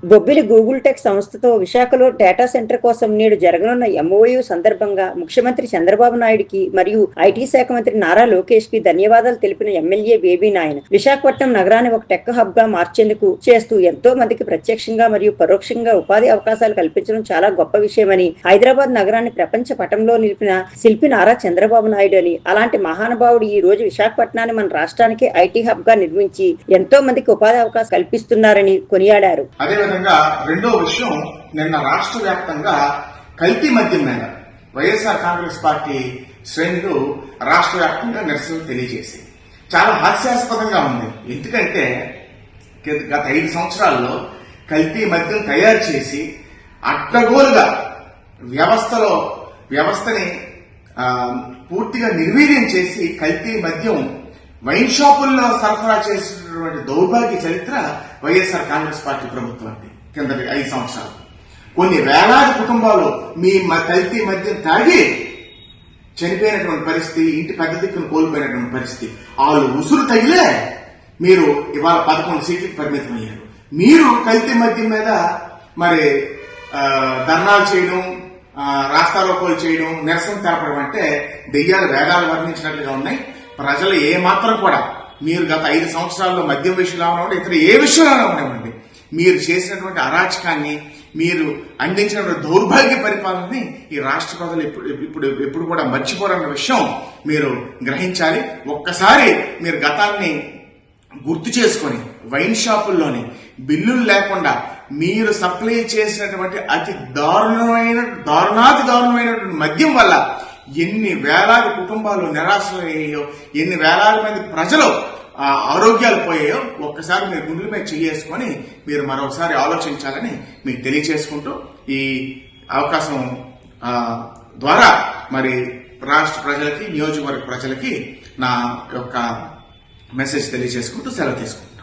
Bobbili Google tech సంస్థతో విశాఖలో data centre కోసం నేడు జరగనున్న ఎంఓయూ సందర్భంగా ముఖ్యమంత్రి చంద్రబాబు నాయుడికి మరియు ఐటీ శాఖ మంత్రి నారా లోకేష్ కి ధన్యవాదాలు తెలిపిన ఎమ్మెల్యే బేబీ నాయన్ విశాఖపట్నం నగరాన్ని ఒక టెక్ హబ్ గా మార్చేందుకు చేస్తూ ఎంతో మందికి ప్రత్యక్షంగా మరియు పరోక్షంగా ఉపాధి అవకాశాలు కల్పించడం చాలా గొప్ప విషయమని, హైదరాబాద్ నగరాన్ని ప్రపంచ పటంలో నిలిపిన శిల్పి నారా చంద్రబాబు నాయుడు అని, అలాంటి మహానుభావుడు ఈ రోజు విశాఖపట్నాన్ని మన రాష్ట్రానికి ఐటీ హబ్ గా నిర్మించి ఎంతో మందికి ఉపాధి అవకాశం కల్పిస్తున్నారని కొనియాడారు. అదేవిధంగా రెండో విషయం, నిన్న రాష్ట్ర వ్యాప్తంగా కల్తీ మద్యం మీద వైఎస్ఆర్ కాంగ్రెస్ పార్టీ శ్రేణులు రాష్ట్ర వ్యాప్తంగా నిరసనలు తెలియజేసి చాలా హాస్యాస్పదంగా ఉంది. ఎందుకంటే గత 5 సంవత్సరాల్లో కల్తీ మద్యం తయారు చేసి అడ్డగోలుగా వ్యవస్థని పూర్తిగా నిర్వీర్యం చేసి కల్తీ మద్యం వైన్ షాపుల్లో సరఫరా చేసినటువంటి దౌర్భాగ్య చరిత్ర వైఎస్ఆర్ కాంగ్రెస్ పార్టీ ప్రభుత్వానికి కిందటి 5 సంవత్సరాలు. కొన్ని వేలాది కుటుంబాలు మీ కల్తీ మద్యం తాగి చనిపోయినటువంటి పరిస్థితి, ఇంటి పెద్ద దిక్కును కోల్పోయినటువంటి పరిస్థితి. వాళ్ళు ఉసురు తగిలే మీరు ఇవాళ 11 సీట్లకు పరిమితమయ్యారు. మీరు కల్తీ మద్యం మీద మరి ధర్నాలు చేయడం, రాస్తారోకోలు చేయడం, నిరసన తెలపడం అంటే దెయ్యాలు వేదాలు వర్ణించినట్లుగా ఉన్నాయి. ప్రజలు ఏమాత్రం కూడా మీరు గత 5 సంవత్సరాల్లో మద్యం విషయంలో ఉన్నప్పుడు ఇతర ఏ విషయంలో ఉండవండి, మీరు చేసినటువంటి అరాచకాన్ని, మీరు అందించినటువంటి దౌర్భాగ్య పరిపాలనని ఈ రాష్ట్ర ప్రజలు ఎప్పుడు కూడా మర్చిపోరన్న విషయం మీరు గ్రహించాలి. ఒక్కసారి మీరు గతాన్ని గుర్తు చేసుకొని వైన్ షాపుల్లోని బిల్లులు లేకుండా మీరు సప్లై చేసినటువంటి అతి దారుణాతి దారుణమైనటువంటి మద్యం వల్ల ఎన్ని వేలాది కుటుంబాలు నిరాశలయ్యాయో, ఎన్ని వేలాది మంది ప్రజలు ఆరోగ్యాలు పోయాయో ఒక్కసారి మీరు గుండెల మీద చేసుకొని మీరు మరొకసారి ఆలోచించాలని మీకు తెలియచేసుకుంటూ ఈ అవకాశం ద్వారా మరి రాష్ట్ర ప్రజలకి, నియోజకవర్గ ప్రజలకి నా యొక్క మెసేజ్ తెలియజేసుకుంటూ సెలవు తీసుకుంటాను.